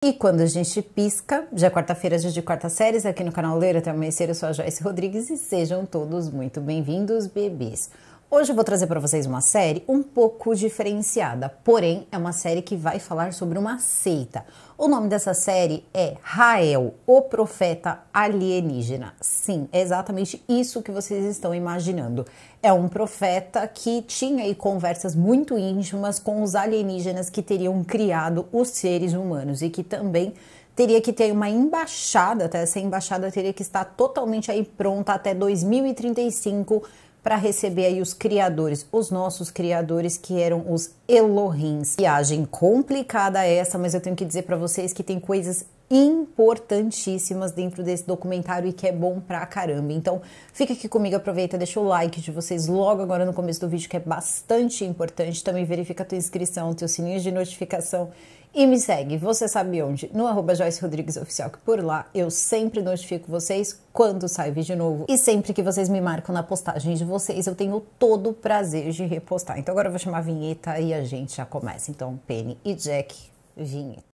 E quando a gente pisca, já é quarta-feira, dia de quarta séries, aqui no canal Ler até Amanhecer, eu sou a Joyce Rodrigues e sejam todos muito bem-vindos, bebês. Hoje eu vou trazer para vocês uma série um pouco diferenciada, porém é uma série que vai falar sobre uma seita. O nome dessa série é Rael, o Profeta Alienígena. Sim, é exatamente isso que vocês estão imaginando. É um profeta que tinha aí conversas muito íntimas com os alienígenas que teriam criado os seres humanos e que também teria que ter uma embaixada, tá? Essa embaixada teria que estar totalmente aí pronta até 2035 para receber aí os criadores, os nossos criadores, que eram os Elohims. Viagem complicada essa, mas eu tenho que dizer para vocês que tem coisas importantíssimas dentro desse documentário e que é bom pra caramba. Então fica aqui comigo, aproveita, deixa o like de vocês logo agora no começo do vídeo, que é bastante importante. Também verifica a tua inscrição, teu sininho de notificação e me segue, você sabe onde? No @Joyce Rodrigues Oficial, que por lá eu sempre notifico vocês quando sai vídeo novo. E sempre que vocês me marcam na postagem de vocês, eu tenho todo o prazer de repostar. Então agora eu vou chamar a vinheta e a gente já começa. Então, Penny e Jack, vinheta.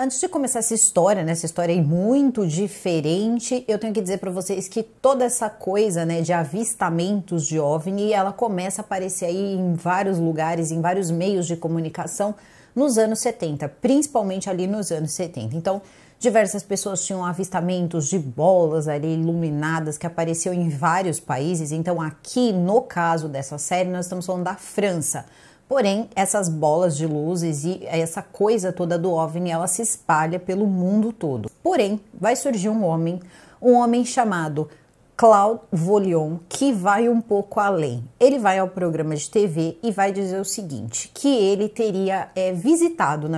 Antes de começar essa história, né, essa história aí muito diferente, eu tenho que dizer para vocês que toda essa coisa, né, de avistamentos de OVNI, ela começa a aparecer aí em vários lugares, em vários meios de comunicação nos anos 70, principalmente ali nos anos 70. Então, diversas pessoas tinham avistamentos de bolas ali iluminadas que apareciam em vários países. Então, aqui no caso dessa série, nós estamos falando da França. Porém, essas bolas de luzes e essa coisa toda do OVNI, ela se espalha pelo mundo todo. Porém, vai surgir um homem chamado Claude Vollion, que vai um pouco além. Ele vai ao programa de TV e vai dizer o seguinte, que ele teria visitado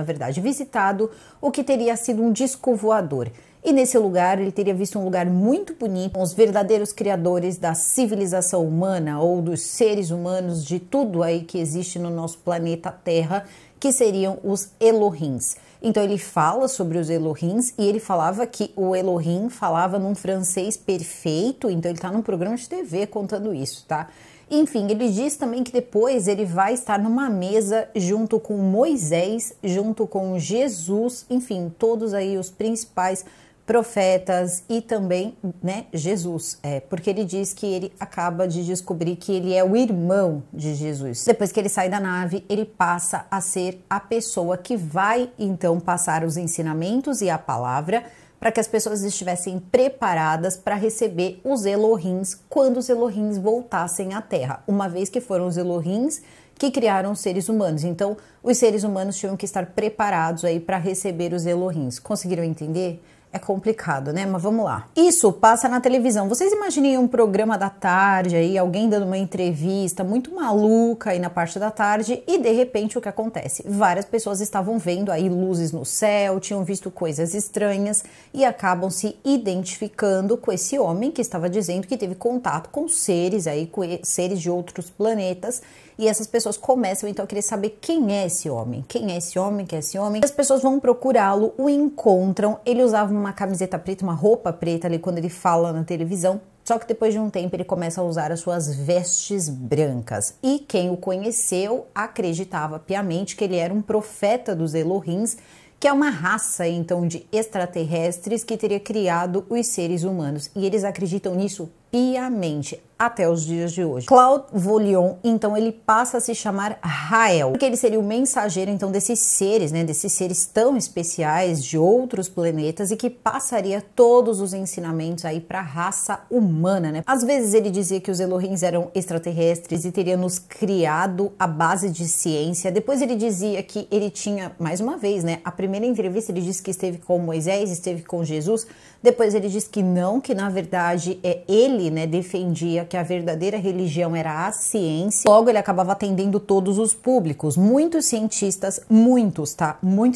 o que teria sido um disco voador. E nesse lugar ele teria visto um lugar muito bonito, com os verdadeiros criadores da civilização humana ou dos seres humanos, de tudo aí que existe no nosso planeta Terra, que seriam os Elohims. Então ele fala sobre os Elohims e ele falava que o Elohim falava num francês perfeito, então ele está num programa de TV contando isso, tá? Enfim, ele diz também que depois ele vai estar numa mesa junto com Moisés, junto com Jesus, enfim, todos aí os principais profetas e também, né, Jesus, porque ele diz que ele acaba de descobrir que ele é o irmão de Jesus. Depois que ele sai da nave, ele passa a ser a pessoa que vai então passar os ensinamentos e a palavra para que as pessoas estivessem preparadas para receber os Elohims quando os Elohims voltassem à Terra, uma vez que foram os Elohims que criaram os seres humanos. Então, os seres humanos tinham que estar preparados aí para receber os Elohims. Conseguiram entender? É complicado, né? Mas vamos lá. Isso passa na televisão. Vocês imaginem um programa da tarde aí, alguém dando uma entrevista muito maluca aí na parte da tarde e de repente o que acontece? Várias pessoas estavam vendo aí luzes no céu, tinham visto coisas estranhas e acabam se identificando com esse homem que estava dizendo que teve contato com seres aí, com seres de outros planetas. E essas pessoas começam então a querer saber quem é esse homem, quem é esse homem, quem é esse homem. As pessoas vão procurá-lo, o encontram. Ele usava uma camiseta preta, uma roupa preta ali quando ele fala na televisão. Só que depois de um tempo ele começa a usar as suas vestes brancas. E quem o conheceu acreditava piamente que ele era um profeta dos Elohims, que é uma raça então de extraterrestres que teria criado os seres humanos. E eles acreditam nisso piamente até os dias de hoje. Claude Vollion, então, ele passa a se chamar Rael, porque ele seria o mensageiro, então, desses seres, né, desses seres tão especiais de outros planetas e que passaria todos os ensinamentos aí para a raça humana, né? Às vezes ele dizia que os Elohims eram extraterrestres e teria nos criado a base de ciência. Depois ele dizia que ele tinha, mais uma vez, né, a primeira entrevista ele disse que esteve com Moisés, esteve com Jesus. Depois ele disse que não, que na verdade ele, né, defendia que a verdadeira religião era a ciência. Logo ele acabava atendendo todos os públicos. Muitos cientistas, muitos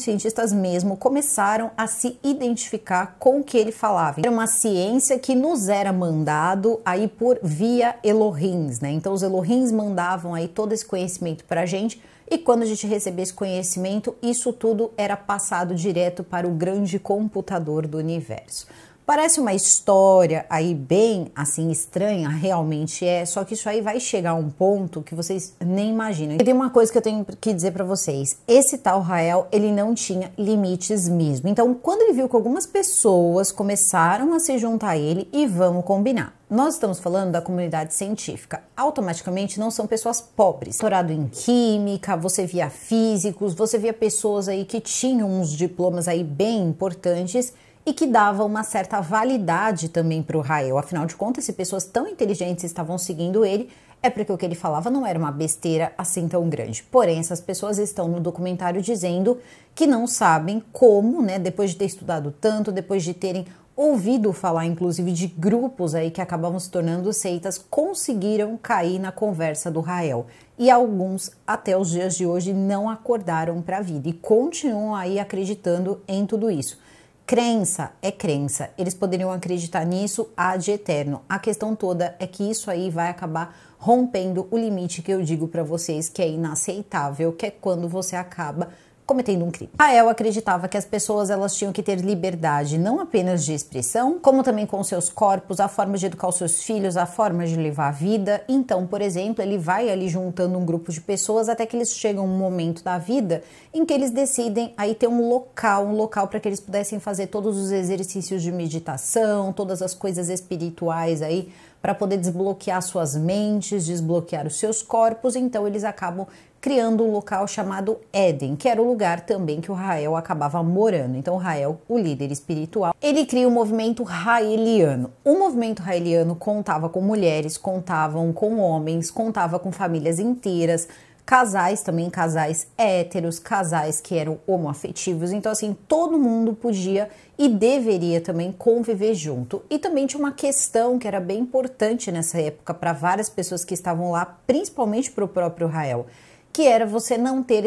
cientistas mesmo, começaram a se identificar com o que ele falava. Era uma ciência que nos era mandado aí por via Elohims, né? Então os Elohims mandavam aí todo esse conhecimento pra gente. E quando a gente recebia esse conhecimento, isso tudo era passado direto para o grande computador do universo. Parece uma história aí bem assim estranha, realmente é, só que isso aí vai chegar a um ponto que vocês nem imaginam. E tem uma coisa que eu tenho que dizer pra vocês, esse tal Rael, ele não tinha limites mesmo. Então, quando ele viu que algumas pessoas começaram a se juntar a ele, e vamos combinar, nós estamos falando da comunidade científica, automaticamente não são pessoas pobres. Doutorado em química, você via físicos, você via pessoas aí que tinham uns diplomas aí bem importantes, e que dava uma certa validade também para o Rael. Afinal de contas, se pessoas tão inteligentes estavam seguindo ele, é porque o que ele falava não era uma besteira assim tão grande. Porém, essas pessoas estão no documentário dizendo que não sabem como, né, depois de ter estudado tanto, depois de terem ouvido falar, inclusive, de grupos aí que acabavam se tornando seitas, conseguiram cair na conversa do Rael. E alguns, até os dias de hoje, não acordaram para a vida e continuam aí acreditando em tudo isso. Crença é crença, eles poderiam acreditar nisso ad eterno. A questão toda é que isso aí vai acabar rompendo o limite que eu digo para vocês que é inaceitável, que é quando você acaba cometendo um crime. Rael acreditava que as pessoas elas tinham que ter liberdade não apenas de expressão, como também com seus corpos, a forma de educar os seus filhos, a forma de levar a vida. Então, por exemplo, ele vai ali juntando um grupo de pessoas até que eles chegam um momento da vida em que eles decidem aí ter um local para que eles pudessem fazer todos os exercícios de meditação, todas as coisas espirituais aí, para poder desbloquear suas mentes, desbloquear os seus corpos. Então eles acabam criando um local chamado Éden, que era o lugar também que o Rael acabava morando. Então o Rael, o líder espiritual, ele cria o movimento raeliano. O movimento raeliano contava com mulheres, contavam com homens, contava com famílias inteiras, casais também, casais héteros, casais que eram homoafetivos. Então assim, todo mundo podia e deveria também conviver junto. E também tinha uma questão que era bem importante nessa época para várias pessoas que estavam lá, principalmente para o próprio Rael, que era você não ter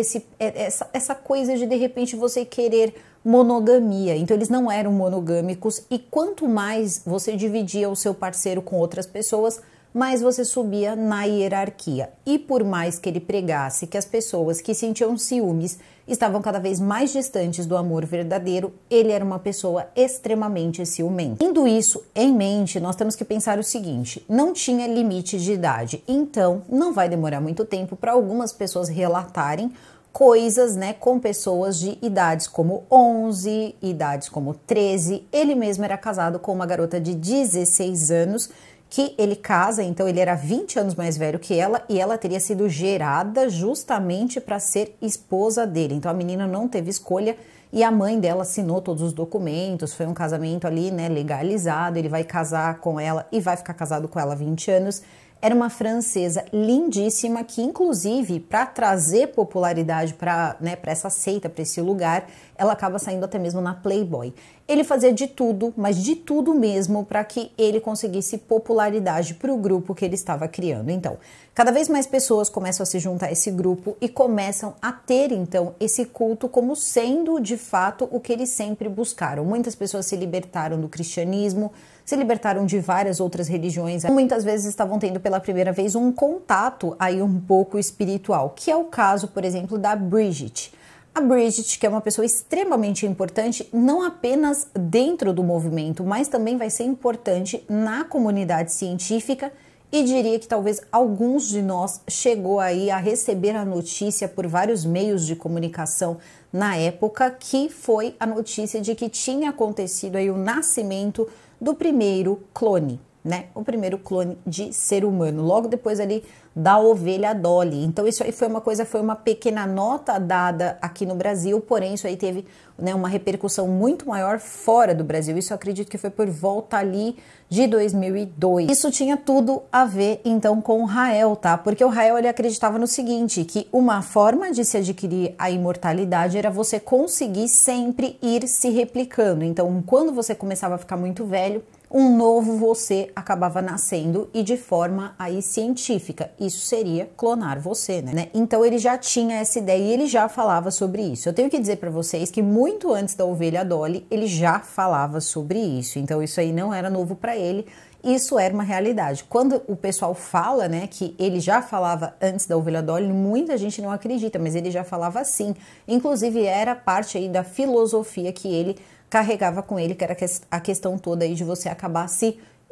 essa coisa de repente você querer monogamia. Então eles não eram monogâmicos e quanto mais você dividia o seu parceiro com outras pessoas, mais você subia na hierarquia. E por mais que ele pregasse que as pessoas que sentiam ciúmes estavam cada vez mais distantes do amor verdadeiro, ele era uma pessoa extremamente ciumenta. Tendo isso em mente, nós temos que pensar o seguinte, não tinha limite de idade, então não vai demorar muito tempo para algumas pessoas relatarem coisas, né, com pessoas de idades como 11, idades como 13, ele mesmo era casado com uma garota de 16 anos, que ele casa, então ele era 20 anos mais velho que ela e ela teria sido gerada justamente para ser esposa dele. Então a menina não teve escolha e a mãe dela assinou todos os documentos, foi um casamento ali, né, legalizado, ele vai casar com ela e vai ficar casado com ela há 20 anos. Era uma francesa lindíssima que, inclusive, para trazer popularidade para, né, para essa seita, para esse lugar, ela acaba saindo até mesmo na Playboy. Ele fazia de tudo, mas de tudo mesmo, para que ele conseguisse popularidade para o grupo que ele estava criando. Então, cada vez mais pessoas começam a se juntar a esse grupo e começam a ter, então, esse culto como sendo, de fato, o que eles sempre buscaram. Muitas pessoas se libertaram do cristianismo, se libertaram de várias outras religiões, muitas vezes estavam tendo pela primeira vez um contato aí um pouco espiritual, que é o caso, por exemplo, da Bridget. A Bridget, que é uma pessoa extremamente importante, não apenas dentro do movimento, mas também vai ser importante na comunidade científica e diria que talvez alguns de nós chegou aí a receber a notícia por vários meios de comunicação na época, que foi a notícia de que tinha acontecido aí o nascimento do primeiro clone, né? O primeiro clone de ser humano, logo depois ali da ovelha Dolly. Então isso aí foi uma coisa, foi uma pequena nota dada aqui no Brasil, porém isso aí teve, né, uma repercussão muito maior fora do Brasil. Isso eu acredito que foi por volta ali de 2002. Isso tinha tudo a ver então com o Rael, tá? Porque o Rael ele acreditava no seguinte, que uma forma de se adquirir a imortalidade era você conseguir sempre ir se replicando. Então quando você começava a ficar muito velho, um novo você acabava nascendo e de forma aí científica. Isso seria clonar você, né? Então ele já tinha essa ideia e ele já falava sobre isso. Eu tenho que dizer para vocês que muito antes da ovelha Dolly, ele já falava sobre isso. Então isso aí não era novo para ele. Isso era uma realidade. Quando o pessoal fala, né, que ele já falava antes da ovelha Dolly, muita gente não acredita, mas ele já falava assim. Inclusive era parte aí da filosofia que ele carregava com ele, que era a questão toda aí de você acabar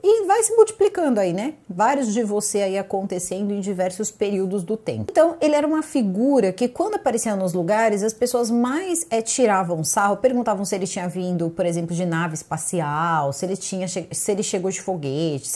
e vai se multiplicando aí, né? Vários de você aí acontecendo em diversos períodos do tempo. Então, ele era uma figura que quando aparecia nos lugares, as pessoas mais tiravam sarro, perguntavam se ele tinha vindo, por exemplo, de nave espacial, se ele chegou de foguete,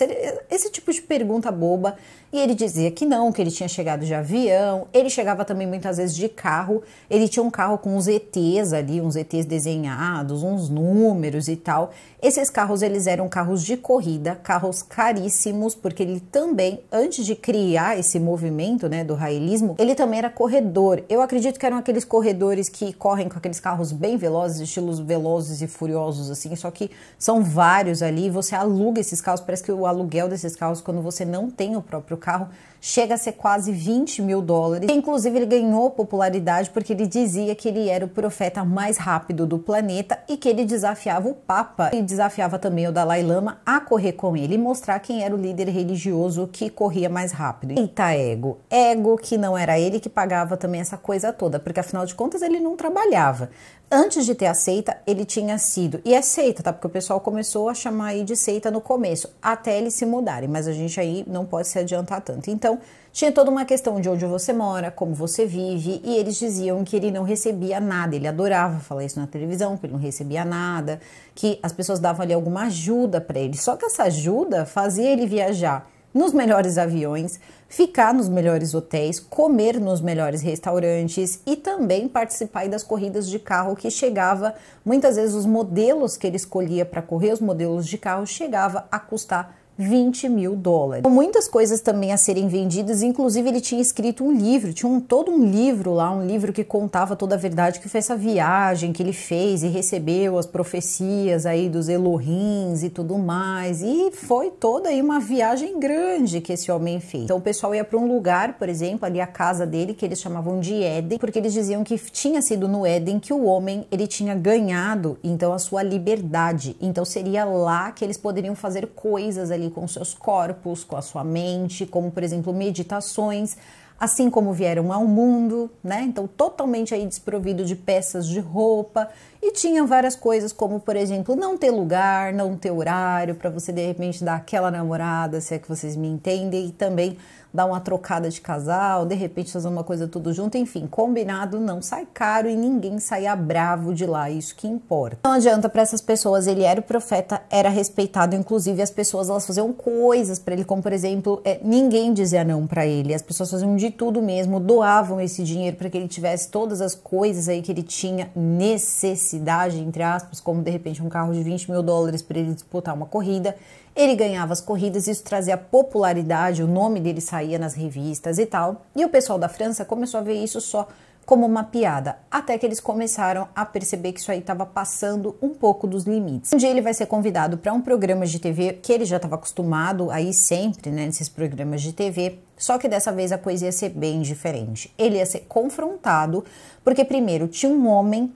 esse tipo de pergunta boba. E ele dizia que não, que ele tinha chegado de avião. Ele chegava também muitas vezes de carro. Ele tinha um carro com uns ETs ali, uns ETs desenhados, uns números e tal. Esses carros, eles eram carros de corrida, carros caríssimos, porque ele também, antes de criar esse movimento, né, do railismo, ele também era corredor. Eu acredito que eram aqueles corredores que correm com aqueles carros bem velozes, estilos Velozes e Furiosos, assim, só que são vários ali, você aluga esses carros, parece que o aluguel desses carros, quando você não tem o próprio carro, chega a ser quase 20 mil dólares. Inclusive, ele ganhou popularidade porque ele dizia que ele era o profeta mais rápido do planeta e que ele desafiava o Papa e desafiava também o Dalai Lama a correr com ele e mostrar quem era o líder religioso que corria mais rápido. Eita, ego. Ego que não era ele que pagava também essa coisa toda, porque afinal de contas ele não trabalhava. Antes de ter a seita, ele tinha sido, e é seita, tá? Porque o pessoal começou a chamar aí de seita no começo, até eles se mudarem, mas a gente aí não pode se adiantar tanto. Então, tinha toda uma questão de onde você mora, como você vive, e eles diziam que ele não recebia nada, ele adorava falar isso na televisão, que ele não recebia nada, que as pessoas davam ali alguma ajuda para ele, só que essa ajuda fazia ele viajar nos melhores aviões, ficar nos melhores hotéis, comer nos melhores restaurantes e também participar das corridas de carro que chegava, muitas vezes os modelos que ele escolhia para correr, os modelos de carro, chegava a custar 20 mil dólares. Com muitas coisas também a serem vendidas, inclusive ele tinha escrito um livro, tinha todo um livro lá, um livro que contava toda a verdade, que foi essa viagem que ele fez e recebeu as profecias aí dos Elohims e tudo mais, e foi toda aí uma viagem grande que esse homem fez. Então o pessoal ia para um lugar, por exemplo, ali a casa dele, que eles chamavam de Éden, porque eles diziam que tinha sido no Éden que o homem, ele tinha ganhado, então, a sua liberdade, então seria lá que eles poderiam fazer coisas ali com seus corpos, com a sua mente, como por exemplo meditações, assim como vieram ao mundo, né? Então totalmente aí desprovido de peças de roupa e tinha várias coisas como por exemplo não ter lugar, não ter horário para você de repente dar aquela namorada, se é que vocês me entendem, e também dar uma trocada de casal, de repente fazer uma coisa tudo junto, enfim, combinado não sai caro e ninguém saia bravo de lá, isso que importa. Não adianta para essas pessoas, ele era o profeta, era respeitado, inclusive as pessoas elas faziam coisas para ele, como por exemplo, ninguém dizia não para ele, as pessoas faziam de tudo mesmo, doavam esse dinheiro para que ele tivesse todas as coisas aí que ele tinha necessidade, entre aspas, como de repente um carro de 20 mil dólares para ele disputar uma corrida. Ele ganhava as corridas, isso trazia popularidade, o nome dele saía nas revistas e tal. E o pessoal da França começou a ver isso só como uma piada, até que eles começaram a perceber que isso aí estava passando um pouco dos limites. Um dia ele vai ser convidado para um programa de TV que ele já estava acostumado a ir sempre, né, nesses programas de TV, só que dessa vez a coisa ia ser bem diferente. Ele ia ser confrontado, porque primeiro tinha um homem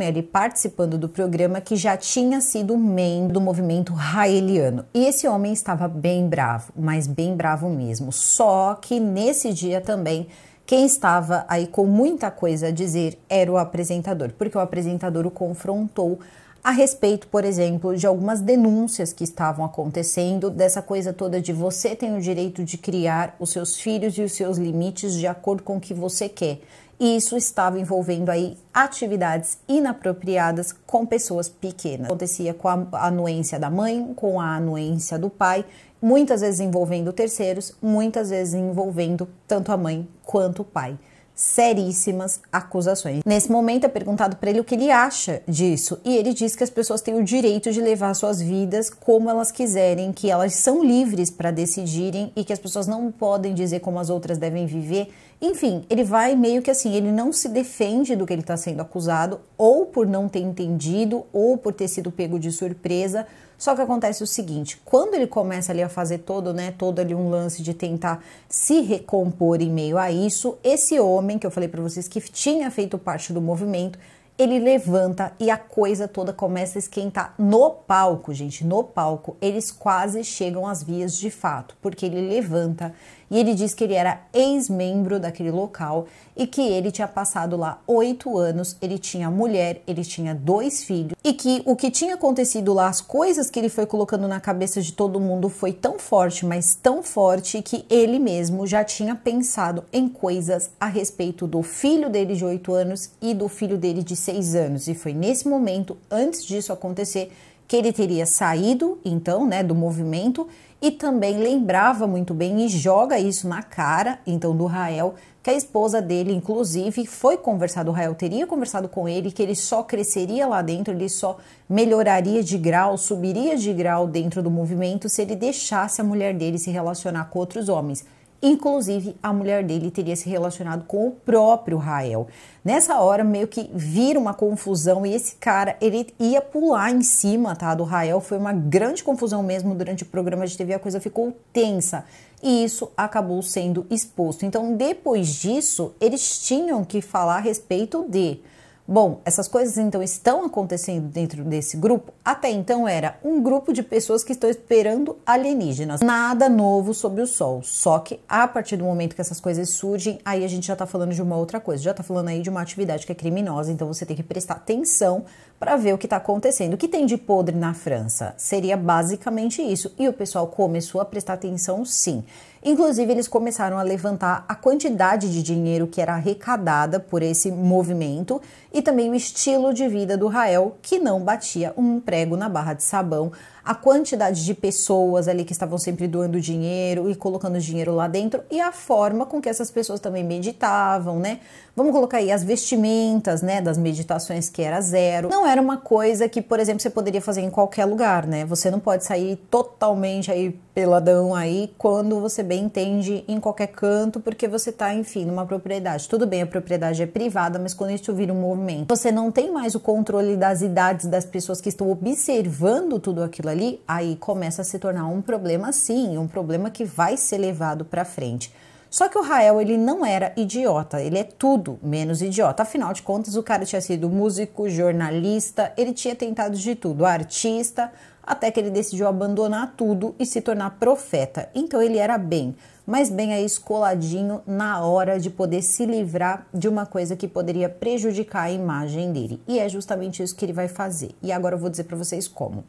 ali participando do programa que já tinha sido membro do movimento raeliano. E esse homem estava bem bravo, mas bem bravo mesmo. Só que nesse dia também, quem estava aí com muita coisa a dizer era o apresentador, porque o apresentador o confrontou a respeito, por exemplo, de algumas denúncias que estavam acontecendo, dessa coisa toda de você tem o direito de criar os seus filhos e os seus limites de acordo com o que você quer. E isso estava envolvendo aí atividades inapropriadas com pessoas pequenas. Acontecia com a anuência da mãe, com a anuência do pai, muitas vezes envolvendo terceiros, muitas vezes envolvendo tanto a mãe quanto o pai. Seríssimas acusações. Nesse momento é perguntado para ele o que ele acha disso e ele diz que as pessoas têm o direito de levar suas vidas como elas quiserem, que elas são livres para decidirem e que as pessoas não podem dizer como as outras devem viver. Enfim, ele vai meio que assim, ele não se defende do que ele está sendo acusado, ou por não ter entendido, ou por ter sido pego de surpresa. Só que acontece o seguinte, quando ele começa ali a fazer todo ali um lance de tentar se recompor em meio a isso, esse homem que eu falei para vocês que tinha feito parte do movimento, ele levanta e a coisa toda começa a esquentar no palco, gente, no palco. Eles quase chegam às vias de fato, porque ele levanta e ele diz que ele era ex-membro daquele local e que ele tinha passado lá 8 anos, ele tinha mulher, ele tinha 2 filhos e que o que tinha acontecido lá, as coisas que ele foi colocando na cabeça de todo mundo foi tão forte, mas tão forte que ele mesmo já tinha pensado em coisas a respeito do filho dele de 8 anos e do filho dele de 6 anos. E foi nesse momento, antes disso acontecer, que ele teria saído, então, né, do movimento e também lembrava muito bem e joga isso na cara, então, do Rael, que a esposa dele, inclusive, foi conversar, o Rael teria conversado com ele, que ele só cresceria lá dentro, ele só melhoraria de grau, subiria de grau dentro do movimento se ele deixasse a mulher dele se relacionar com outros homens. Inclusive, a mulher dele teria se relacionado com o próprio Rael. Nessa hora, meio que vira uma confusão e esse cara, ele ia pular em cima, tá, do Rael. Foi uma grande confusão mesmo durante o programa de TV, a coisa ficou tensa. E isso acabou sendo exposto. Então, depois disso, eles tinham que falar a respeito de... Bom, essas coisas então estão acontecendo dentro desse grupo. Até então era um grupo de pessoas que estão esperando alienígenas. Nada novo sob o sol. Só que a partir do momento que essas coisas surgem, aí a gente já tá falando de uma outra coisa. Já tá falando aí de uma atividade que é criminosa. Então você tem que prestar atenção para ver o que tá acontecendo. O que tem de podre na França? Seria basicamente isso. E o pessoal começou a prestar atenção, sim. Inclusive, eles começaram a levantar a quantidade de dinheiro que era arrecadada por esse movimento e também o estilo de vida do Rael, que não batia um prego na barra de sabão. A quantidade de pessoas ali que estavam sempre doando dinheiro e colocando dinheiro lá dentro e a forma com que essas pessoas também meditavam, né? Vamos colocar aí as vestimentas, né, das meditações, que era zero. Não era uma coisa que, por exemplo, você poderia fazer em qualquer lugar, né? Você não pode sair totalmente aí peladão aí quando você bem entende em qualquer canto, porque você tá, enfim, numa propriedade. Tudo bem, a propriedade é privada, mas quando isso vira um movimento, você não tem mais o controle das idades das pessoas que estão observando tudo aquilo ali, aí começa a se tornar um problema, sim, um problema que vai ser levado para frente. Só que o Rael, ele não era idiota, ele é tudo menos idiota. Afinal de contas, o cara tinha sido músico, jornalista, ele tinha tentado de tudo, artista, até que ele decidiu abandonar tudo e se tornar profeta. Então ele era bem, mas bem aí escoladinho na hora de poder se livrar de uma coisa que poderia prejudicar a imagem dele. E é justamente isso que ele vai fazer. E agora eu vou dizer para vocês como.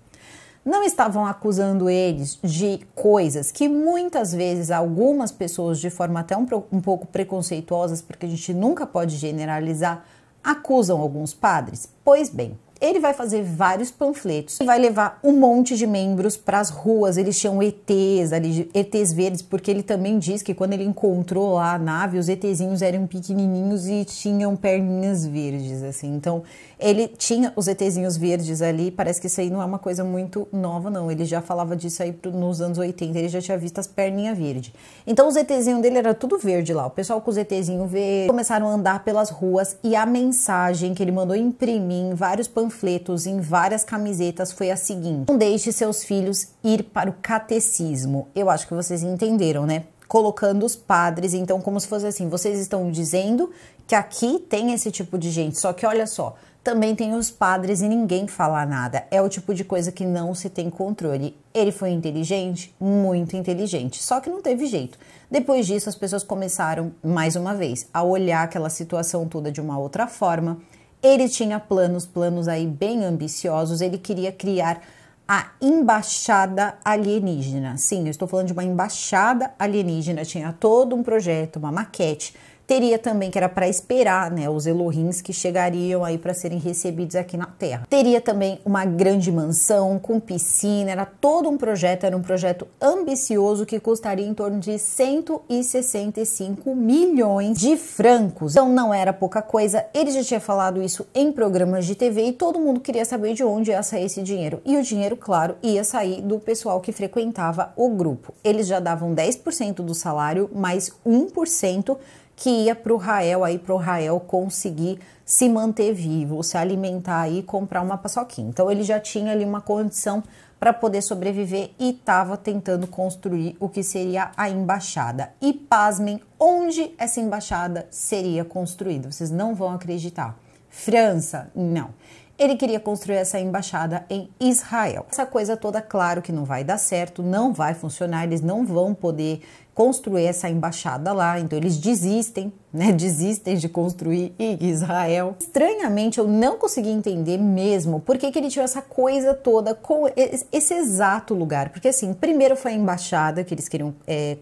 Não estavam acusando eles de coisas que muitas vezes algumas pessoas, de forma até um pouco preconceituosas, porque a gente nunca pode generalizar, acusam alguns padres? Pois bem, ele vai fazer vários panfletos e vai levar um monte de membros para as ruas. Eles tinham ETs ali, ETs verdes, porque ele também diz que quando ele encontrou lá a nave, os ETzinhos eram pequenininhos e tinham perninhas verdes, assim. Então, ele tinha os ETzinhos verdes ali. Parece que isso aí não é uma coisa muito nova, não. Ele já falava disso aí nos anos 80, ele já tinha visto as perninhas verdes. Então, os ETzinhos dele era tudo verde lá. O pessoal com os ETzinhos verdes começaram a andar pelas ruas e a mensagem que ele mandou imprimir em vários panfletos, em várias camisetas, foi a seguinte: não deixe seus filhos ir para o catecismo. Eu acho que vocês entenderam, né? Colocando os padres, então, como se fosse assim, vocês estão dizendo que aqui tem esse tipo de gente, só que olha só, também tem os padres e ninguém fala nada. É o tipo de coisa que não se tem controle. Ele foi inteligente? Muito inteligente, só que não teve jeito. Depois disso, as pessoas começaram, mais uma vez, a olhar aquela situação toda de uma outra forma. Ele tinha planos aí bem ambiciosos, ele queria criar a embaixada alienígena. Sim, eu estou falando de uma embaixada alienígena, tinha todo um projeto, uma maquete. Teria também, que era para esperar, né, os Elohims que chegariam aí para serem recebidos aqui na Terra. Teria também uma grande mansão com piscina, era todo um projeto, era um projeto ambicioso que custaria em torno de 165 milhões de francos. Então não era pouca coisa, ele já tinha falado isso em programas de TV e todo mundo queria saber de onde ia sair esse dinheiro. E o dinheiro, claro, ia sair do pessoal que frequentava o grupo. Eles já davam 10% do salário, mais 1% que ia para o Rael, aí para o Rael conseguir se manter vivo, se alimentar e comprar uma paçoquinha. Então ele já tinha ali uma condição para poder sobreviver e estava tentando construir o que seria a embaixada. E pasmem, onde essa embaixada seria construída? Vocês não vão acreditar. França? Não. ele queria construir essa embaixada em Israel. Essa coisa toda, claro que não vai dar certo, não vai funcionar, eles não vão poder construir essa embaixada lá, então eles desistem, né? Desistem de construir em Israel. Estranhamente, eu não consegui entender mesmo por que ele tinha essa coisa toda com esse exato lugar, porque assim, primeiro foi a embaixada que eles queriam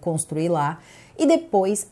construir lá, e depois,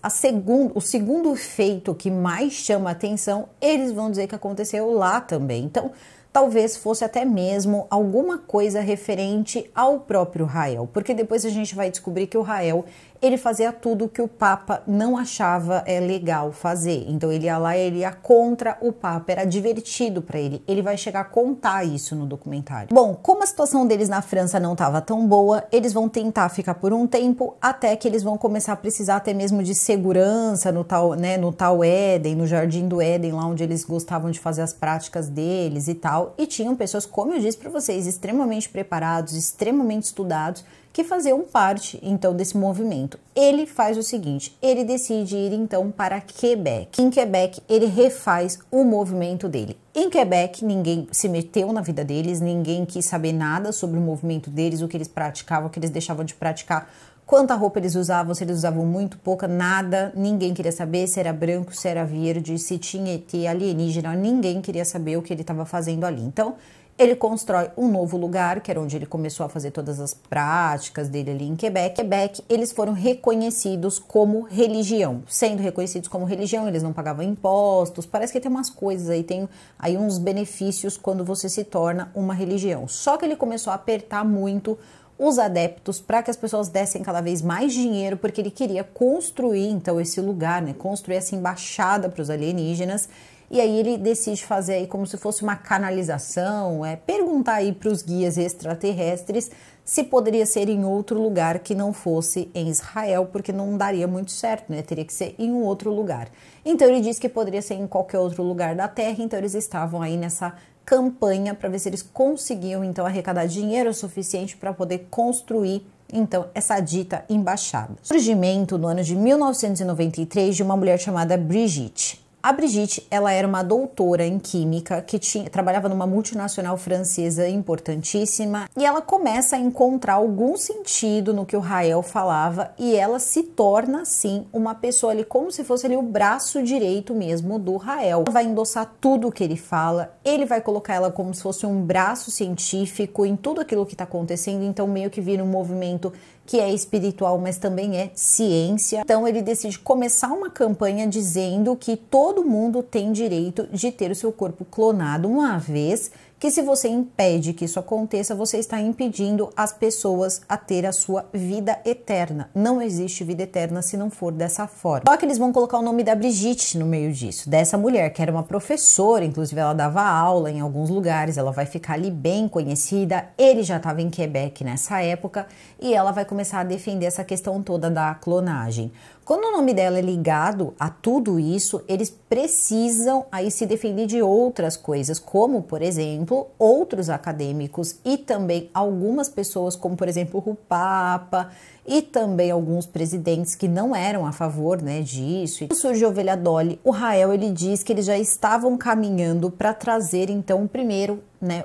o segundo feito que mais chama a atenção, eles vão dizer que aconteceu lá também. Então, talvez fosse até mesmo alguma coisa referente ao próprio Rael, porque depois a gente vai descobrir que o Rael, ele fazia tudo que o Papa não achava legal fazer. Então ele ia lá, ele ia contra o Papa, era divertido para ele. Ele vai chegar a contar isso no documentário. Bom, como a situação deles na França não estava tão boa, eles vão tentar ficar por um tempo, até que eles vão começar a precisar até mesmo de segurança no tal Éden, no Jardim do Éden, lá onde eles gostavam de fazer as práticas deles e tal. E tinham pessoas, como eu disse para vocês, extremamente preparados, extremamente estudados, que faziam parte, então, desse movimento. Ele faz o seguinte, ele decide ir, então, para Quebec. Em Quebec, ele refaz o movimento dele. Em Quebec, ninguém se meteu na vida deles, ninguém quis saber nada sobre o movimento deles, o que eles praticavam, o que eles deixavam de praticar, quanta roupa eles usavam, se eles usavam muito, pouca, nada. Ninguém queria saber se era branco, se era verde, se tinha ET, alienígena, ninguém queria saber o que ele estava fazendo ali. Então, ele constrói um novo lugar, que era onde ele começou a fazer todas as práticas dele ali em Quebec. Quebec, eles foram reconhecidos como religião. Sendo reconhecidos como religião, eles não pagavam impostos. Parece que tem umas coisas aí, tem aí uns benefícios quando você se torna uma religião. Só que ele começou a apertar muito os adeptos para que as pessoas dessem cada vez mais dinheiro, porque ele queria construir, então, esse lugar, né? Construir essa embaixada para os alienígenas. E aí ele decide fazer aí como se fosse uma canalização, perguntar aí para os guias extraterrestres se poderia ser em outro lugar que não fosse em Israel, porque não daria muito certo, né? Teria que ser em um outro lugar. Então ele disse que poderia ser em qualquer outro lugar da Terra, então eles estavam aí nessa campanha para ver se eles conseguiam então arrecadar dinheiro suficiente para poder construir então essa dita embaixada. Surgimento no ano de 1993 de uma mulher chamada Brigitte. A Brigitte, ela era uma doutora em química que trabalhava numa multinacional francesa importantíssima e ela começa a encontrar algum sentido no que o Rael falava e ela se torna, assim, uma pessoa ali como se fosse ali o braço direito mesmo do Rael. Ela vai endossar tudo o que ele fala, ele vai colocar ela como se fosse um braço científico em tudo aquilo que está acontecendo, então meio que vira um movimento que é espiritual, mas também é ciência. Então ele decide começar uma campanha dizendo que todo mundo tem direito de ter o seu corpo clonado, uma vez que se você impede que isso aconteça, você está impedindo as pessoas a ter a sua vida eterna. Não existe vida eterna se não for dessa forma. Só que eles vão colocar o nome da Brigitte no meio disso, dessa mulher, que era uma professora, inclusive ela dava aula em alguns lugares, ela vai ficar ali bem conhecida, ele já estava em Quebec nessa época, e ela vai começar a defender essa questão toda da clonagem. Quando o nome dela é ligado a tudo isso, eles precisam aí se defender de outras coisas, como, por exemplo, outros acadêmicos e também algumas pessoas, como, por exemplo, o Papa e também alguns presidentes que não eram a favor, né, disso. E surge a Ovelha Dolly. O Rael, ele diz que eles já estavam caminhando para trazer, então, o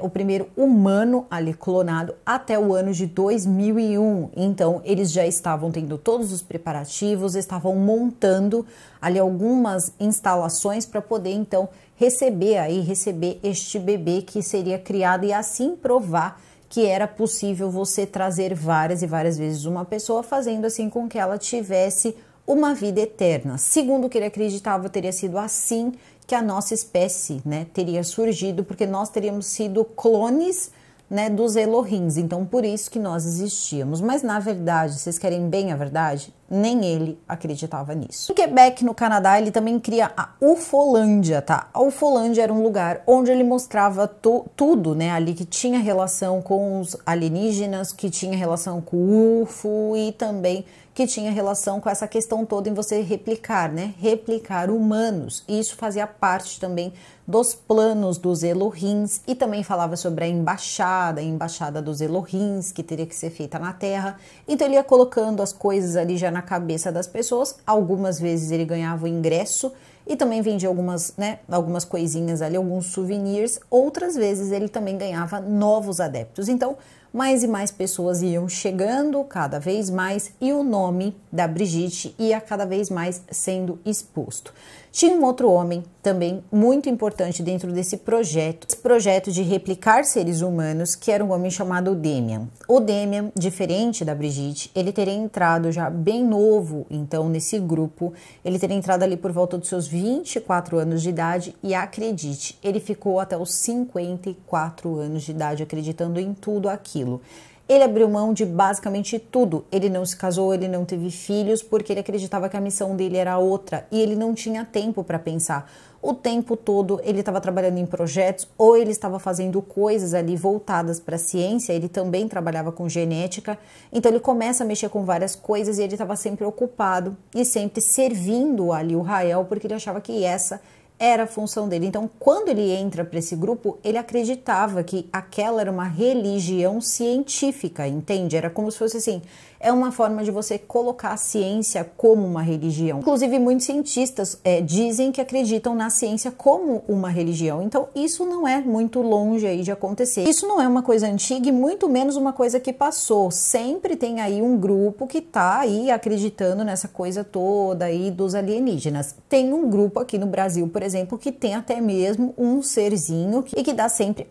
primeiro humano ali clonado até o ano de 2001. Então, eles já estavam tendo todos os preparativos, estavam montando ali algumas instalações para poder, então, receber este bebê que seria criado e assim provar que era possível você trazer várias e várias vezes uma pessoa, fazendo assim com que ela tivesse uma vida eterna. Segundo o que ele acreditava, teria sido assim que a nossa espécie, né, teria surgido, porque nós teríamos sido clones, né, dos Elohims, então por isso que nós existíamos. Mas na verdade, vocês querem bem a verdade? Nem ele acreditava nisso. Em Quebec, no Canadá, ele também cria a Ufolândia, tá? A Ufolândia era um lugar onde ele mostrava tudo, né, ali que tinha relação com os alienígenas, que tinha relação com o UFO e também que tinha relação com essa questão toda em você replicar, né? Replicar humanos. E isso fazia parte também dos planos dos Elohims e também falava sobre a embaixada dos Elohims, que teria que ser feita na Terra. Então ele ia colocando as coisas ali já na cabeça das pessoas. Algumas vezes ele ganhava o ingresso e também vendia algumas coisinhas ali, alguns souvenirs. Outras vezes ele também ganhava novos adeptos. Então, mais e mais pessoas iam chegando cada vez mais e o nome da Brigitte ia cada vez mais sendo exposto. Tinha um outro homem também muito importante dentro desse projeto, esse projeto de replicar seres humanos, que era um homem chamado Demian. O Demian, diferente da Brigitte, ele teria entrado já bem novo, então, nesse grupo. Ele teria entrado ali por volta dos seus 24 anos de idade e, acredite, ele ficou até os 54 anos de idade acreditando em tudo aquilo. Ele abriu mão de basicamente tudo. Ele não se casou, ele não teve filhos, porque ele acreditava que a missão dele era outra e ele não tinha tempo para pensar. O tempo todo ele estava trabalhando em projetos ou ele estava fazendo coisas ali voltadas para a ciência. Ele também trabalhava com genética, então ele começa a mexer com várias coisas e ele estava sempre ocupado e sempre servindo ali o Rael, porque ele achava que essa era a função dele. Então, quando ele entra para esse grupo, ele acreditava que aquela era uma religião científica, entende? Era como se fosse assim, é uma forma de você colocar a ciência como uma religião. Inclusive, muitos cientistas dizem que acreditam na ciência como uma religião. Então, isso não é muito longe aí de acontecer. Isso não é uma coisa antiga e muito menos uma coisa que passou. Sempre tem aí um grupo que tá aí acreditando nessa coisa toda aí dos alienígenas. Tem um grupo aqui no Brasil, por exemplo, que tem até mesmo um serzinho e que dá sempre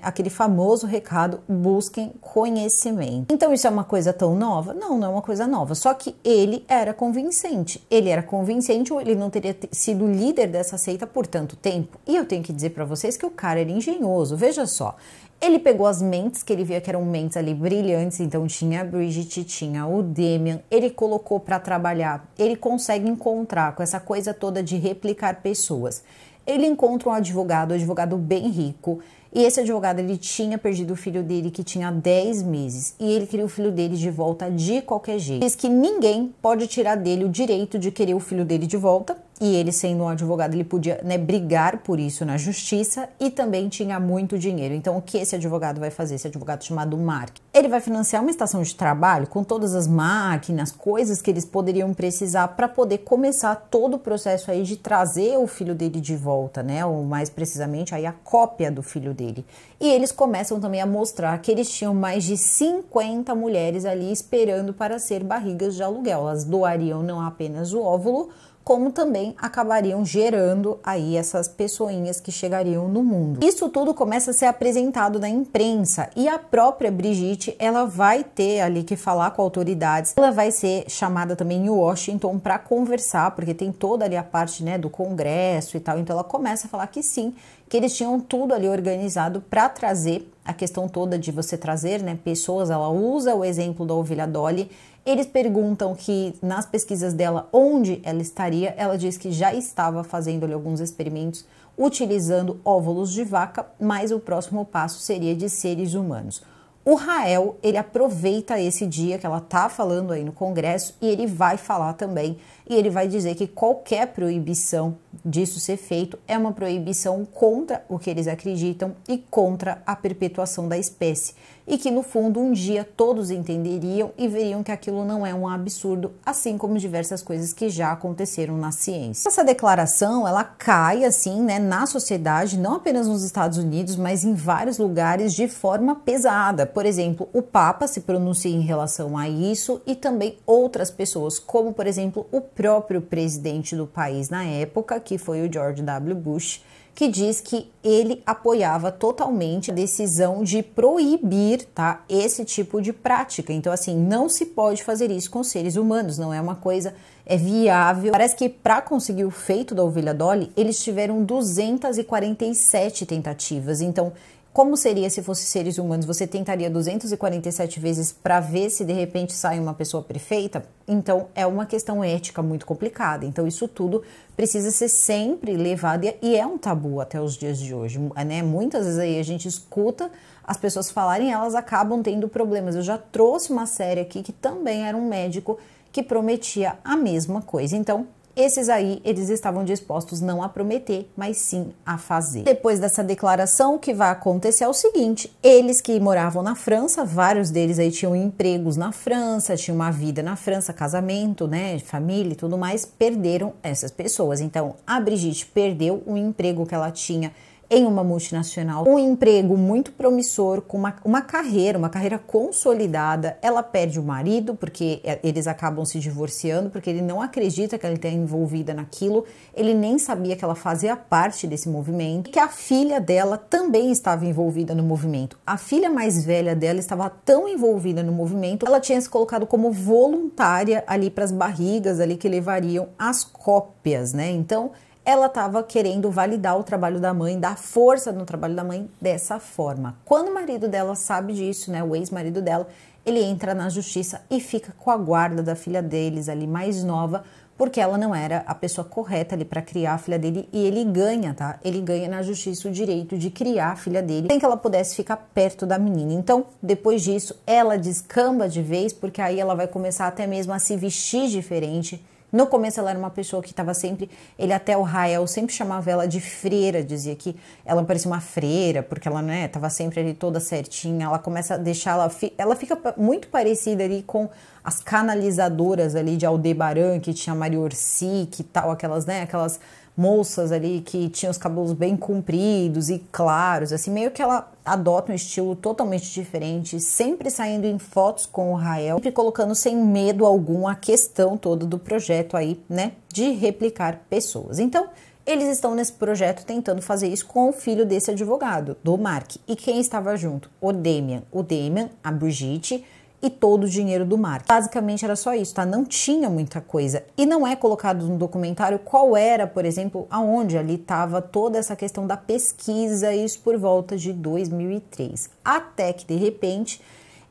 aquele famoso recado: busquem conhecimento. Então, isso é uma coisa tão nova? Não, não é uma coisa nova. Só que ele era convincente. Ele era convincente ou ele não teria sido líder dessa seita por tanto tempo. E eu tenho que dizer para vocês que o cara era engenhoso. Veja só. Ele pegou as mentes, que ele via que eram mentes ali brilhantes, então tinha a Brigitte, tinha o Demian, ele colocou para trabalhar, ele consegue encontrar com essa coisa toda de replicar pessoas. Ele encontra um advogado bem rico, e esse advogado ele tinha perdido o filho dele, que tinha 10 meses, e ele queria o filho dele de volta de qualquer jeito. Diz que ninguém pode tirar dele o direito de querer o filho dele de volta, e ele, sendo um advogado, ele podia brigar por isso na justiça, e também tinha muito dinheiro. Então, o que esse advogado vai fazer? Esse advogado chamado Mark, ele vai financiar uma estação de trabalho com todas as máquinas, coisas que eles poderiam precisar para poder começar todo o processo aí de trazer o filho dele de volta, né? Ou mais precisamente aí a cópia do filho dele. E eles começam também a mostrar que eles tinham mais de 50 mulheres ali esperando para ser barrigas de aluguel. Elas doariam não apenas o óvulo, como também acabariam gerando aí essas pessoinhas que chegariam no mundo. Isso tudo começa a ser apresentado na imprensa e a própria Brigitte, ela vai ter ali que falar com autoridades, ela vai ser chamada também em Washington para conversar, porque tem toda ali a parte, né, do Congresso e tal, então ela começa a falar que sim, que eles tinham tudo ali organizado para trazer a questão toda de você trazer, né, pessoas. Ela usa o exemplo da ovelha Dolly. Eles perguntam que nas pesquisas dela onde ela estaria, ela diz que já estava fazendo ali alguns experimentos utilizando óvulos de vaca, mas o próximo passo seria de seres humanos. O Rael, ele aproveita esse dia que ela tá falando aí no Congresso e ele vai falar também, e ele vai dizer que qualquer proibição disso ser feito é uma proibição contra o que eles acreditam e contra a perpetuação da espécie. E que no fundo um dia todos entenderiam e veriam que aquilo não é um absurdo, assim como diversas coisas que já aconteceram na ciência. Essa declaração, ela cai assim, né, na sociedade, não apenas nos Estados Unidos, mas em vários lugares de forma pesada. Por exemplo, o Papa se pronuncia em relação a isso e também outras pessoas, como por exemplo o próprio presidente do país na época, que foi o George W. Bush, que diz que ele apoiava totalmente a decisão de proibir, tá, esse tipo de prática. Então, assim, não se pode fazer isso com seres humanos, não é uma coisa viável. Parece que para conseguir o feito da ovelha Dolly, eles tiveram 247 tentativas. Então, como seria se fosse seres humanos? Você tentaria 247 vezes para ver se de repente sai uma pessoa perfeita? Então é uma questão ética muito complicada. Então isso tudo precisa ser sempre levado e é um tabu até os dias de hoje, né? Muitas vezes aí a gente escuta as pessoas falarem, elas acabam tendo problemas. Eu já trouxe uma série aqui que também era um médico que prometia a mesma coisa. Então esses aí, eles estavam dispostos não a prometer, mas sim a fazer. Depois dessa declaração, o que vai acontecer é o seguinte: eles que moravam na França, vários deles aí tinham empregos na França, tinham uma vida na França, casamento, né, família e tudo mais, perderam essas pessoas. Então, a Brigitte perdeu o emprego que ela tinha em uma multinacional, um emprego muito promissor, com uma carreira consolidada. Ela perde o marido, porque eles acabam se divorciando, porque ele não acredita que ela esteja envolvida naquilo, ele nem sabia que ela fazia parte desse movimento, e que a filha dela também estava envolvida no movimento. A filha mais velha dela estava tão envolvida no movimento, ela tinha se colocado como voluntária ali para as barrigas ali que levariam as cópias, né? Então, ela estava querendo validar o trabalho da mãe, dar força no trabalho da mãe dessa forma. Quando o marido dela sabe disso, né, o ex-marido dela, ele entra na justiça e fica com a guarda da filha deles ali mais nova, porque ela não era a pessoa correta ali para criar a filha dele, e ele ganha, tá? Ele ganha na justiça o direito de criar a filha dele, sem que ela pudesse ficar perto da menina. Então, depois disso, ela descamba de vez, porque aí ela vai começar até mesmo a se vestir diferente. No começo ela era uma pessoa que estava sempre, ele até o Rael sempre chamava ela de freira, dizia que ela parecia uma freira, porque ela, né, estava sempre ali toda certinha. Ela começa a deixar, ela fica muito parecida ali com as canalizadoras ali de Aldebaran, que tinha Maria Orsic e tal, aquelas, né, aquelas moças ali que tinham os cabelos bem compridos e claros, assim, meio que ela adota um estilo totalmente diferente, sempre saindo em fotos com o Rael, sempre colocando sem medo algum a questão toda do projeto aí, né, de replicar pessoas. Então, eles estão nesse projeto tentando fazer isso com o filho desse advogado, do Mark. E quem estava junto? O Damian, a Brigitte e todo o dinheiro do Mark. Basicamente era só isso, tá? Não tinha muita coisa. E não é colocado no documentário qual era, por exemplo, aonde ali estava toda essa questão da pesquisa, isso por volta de 2003. Até que, de repente,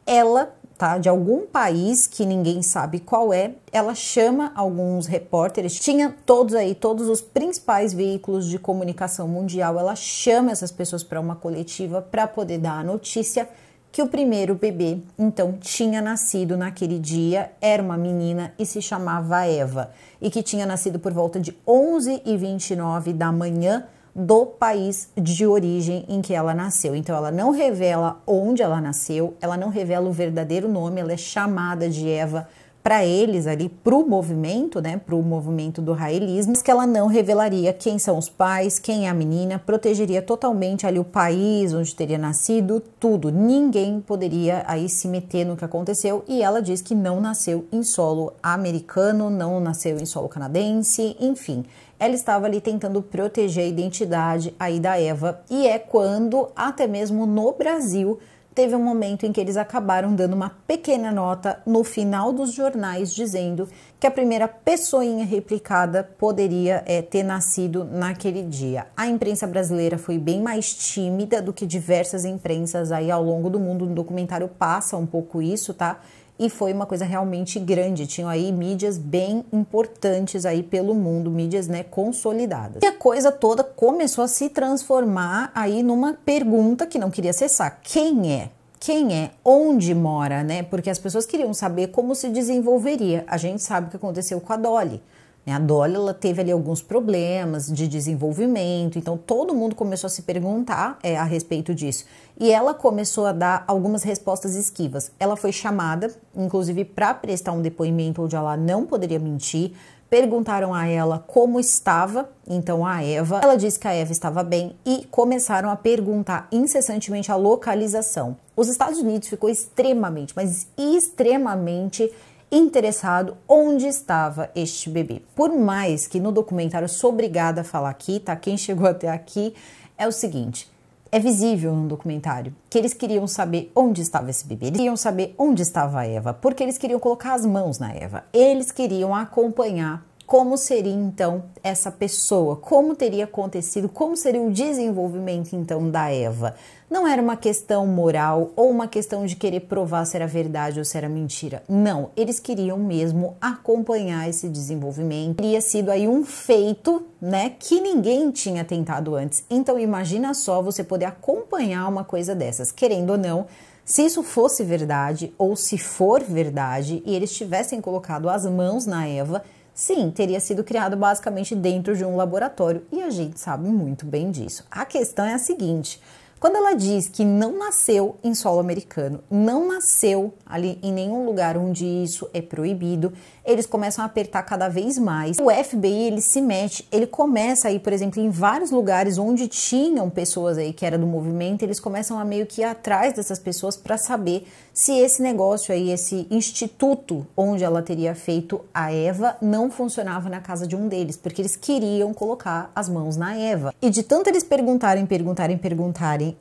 ela, tá, de algum país que ninguém sabe qual é, ela chama alguns repórteres, tinha todos aí, todos os principais veículos de comunicação mundial, ela chama essas pessoas para uma coletiva para poder dar a notícia que o primeiro bebê, então, tinha nascido naquele dia, era uma menina e se chamava Eva, e que tinha nascido por volta de 11h29 da manhã do país de origem em que ela nasceu. Então, ela não revela onde ela nasceu, ela não revela o verdadeiro nome, ela é chamada de Eva para eles ali, para o movimento, né, para o movimento do raelismo, que ela não revelaria quem são os pais, quem é a menina, protegeria totalmente ali o país onde teria nascido, tudo. Ninguém poderia aí se meter no que aconteceu, e ela diz que não nasceu em solo americano, não nasceu em solo canadense, enfim. Ela estava ali tentando proteger a identidade aí da Eva, e é quando, até mesmo no Brasil, teve um momento em que eles acabaram dando uma pequena nota no final dos jornais dizendo que a primeira pessoinha replicada poderia ter nascido naquele dia. A imprensa brasileira foi bem mais tímida do que diversas imprensas aí ao longo do mundo. No documentário passa um pouco isso, tá? E foi uma coisa realmente grande, tinham aí mídias bem importantes aí pelo mundo, mídias, né, consolidadas. E a coisa toda começou a se transformar aí numa pergunta que não queria cessar: quem é? Quem é? Onde mora, né? Porque as pessoas queriam saber como se desenvolveria. A gente sabe o que aconteceu com a Dolly. A Dolly, ela teve ali alguns problemas de desenvolvimento, então todo mundo começou a se perguntar a respeito disso. E ela começou a dar algumas respostas esquivas. Ela foi chamada, inclusive, para prestar um depoimento onde ela não poderia mentir. Perguntaram a ela como estava, então a Eva. Ela disse que a Eva estava bem e começaram a perguntar incessantemente a localização. Os Estados Unidos ficou extremamente, mas extremamente interessado onde estava este bebê. Por mais que no documentário eu sou obrigada a falar aqui, tá? Quem chegou até aqui é o seguinte: é visível no documentário que eles queriam saber onde estava esse bebê, eles queriam saber onde estava a Eva, porque eles queriam colocar as mãos na Eva, eles queriam acompanhar como seria então essa pessoa, como teria acontecido, como seria o desenvolvimento então da Eva. Não era uma questão moral ou uma questão de querer provar se era verdade ou se era mentira. Não, eles queriam mesmo acompanhar esse desenvolvimento. Teria sido aí um feito, né, que ninguém tinha tentado antes. Então imagina só você poder acompanhar uma coisa dessas, querendo ou não. Se isso fosse verdade ou se for verdade e eles tivessem colocado as mãos na Eva, Sim, teria sido criado basicamente dentro de um laboratório e a gente sabe muito bem disso. A questão é a seguinte: quando ela diz que não nasceu em solo americano, não nasceu ali em nenhum lugar onde isso é proibido, eles começam a apertar cada vez mais. O FBI, ele se mete, ele começa aí, por exemplo, em vários lugares onde tinham pessoas aí que era do movimento, eles começam a meio que ir atrás dessas pessoas para saber se esse negócio aí, esse instituto onde ela teria feito a Eva não funcionava na casa de um deles, porque eles queriam colocar as mãos na Eva. E de tanto eles perguntarem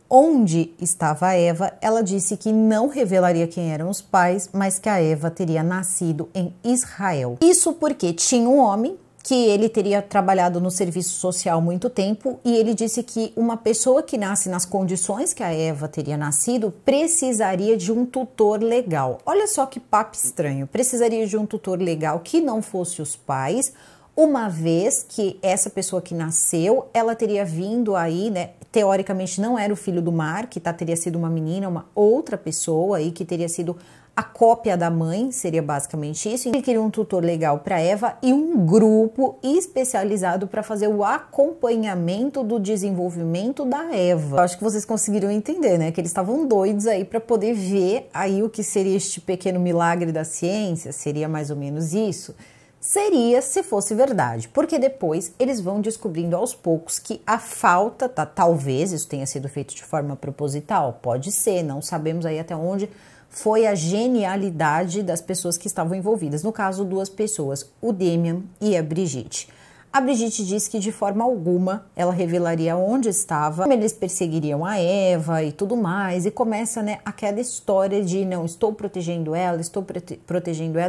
onde estava a Eva, ela disse que não revelaria quem eram os pais, mas que a Eva teria nascido em Israel. Isso porque tinha um homem que ele teria trabalhado no serviço social muito tempo e ele disse que uma pessoa que nasce nas condições que a Eva teria nascido precisaria de um tutor legal. Olha só que papo estranho, precisaria de um tutor legal que não fosse os pais, uma vez que essa pessoa que nasceu, ela teria vindo aí, né, teoricamente não era o filho do Mar, que teria sido uma menina, uma outra pessoa aí que teria sido a cópia da mãe, seria basicamente isso. Ele queria um tutor legal para Eva e um grupo especializado para fazer o acompanhamento do desenvolvimento da Eva. Eu acho que vocês conseguiram entender, né? Que eles estavam doidos aí para poder ver aí o que seria este pequeno milagre da ciência, seria mais ou menos isso. Seria se fosse verdade, porque depois eles vão descobrindo aos poucos que a falta, talvez isso tenha sido feito de forma proposital, pode ser, não sabemos aí até onde foi a genialidade das pessoas que estavam envolvidas. No caso, duas pessoas, o Damian e a Brigitte. A Brigitte disse que de forma alguma ela revelaria onde estava, como eles perseguiriam a Eva e tudo mais, e começa, né, aquela história de não, estou protegendo ela,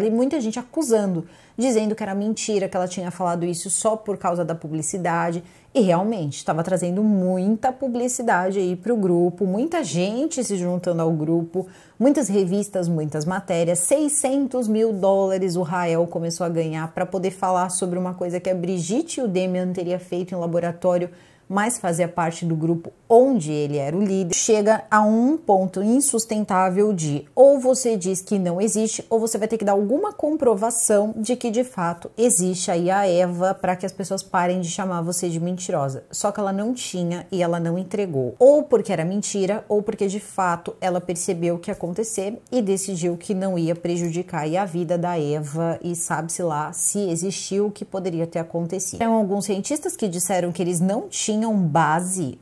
e muita gente acusando, dizendo que era mentira, que ela tinha falado isso só por causa da publicidade, e realmente estava trazendo muita publicidade aí para o grupo, muita gente se juntando ao grupo, muitas revistas, muitas matérias, $600 mil o Rael começou a ganhar para poder falar sobre uma coisa que a Brigitte e o Damian teria feito em laboratório, mas fazia parte do grupo onde ele era o líder. Chega a um ponto insustentável de ou você diz que não existe, ou você vai ter que dar alguma comprovação de que de fato existe aí a Eva para que as pessoas parem de chamar você de mentirosa. Só que ela não tinha e ela não entregou. Ou porque era mentira, ou porque de fato ela percebeu o que ia acontecer e decidiu que não ia prejudicar aí a vida da Eva e sabe-se lá se existiu o que poderia ter acontecido. Tem alguns cientistas que disseram que eles não tinham base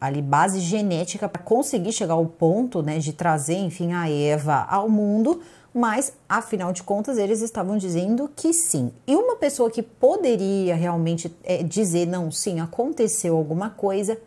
genética para conseguir chegar ao ponto, né, de trazer, enfim, a Eva ao mundo, mas afinal de contas eles estavam dizendo que sim. E uma pessoa que poderia realmente dizer não, sim, aconteceu alguma coisa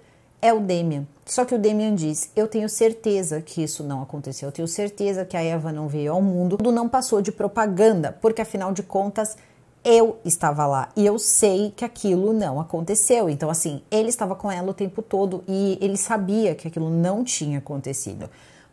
é o Damian. Só que o Damian diz, eu tenho certeza que isso não aconteceu, eu tenho certeza que a Eva não veio ao mundo, tudo não passou de propaganda, porque afinal de contas eu estava lá e eu sei que aquilo não aconteceu. Então, assim, ele estava com ela o tempo todo e ele sabia que aquilo não tinha acontecido.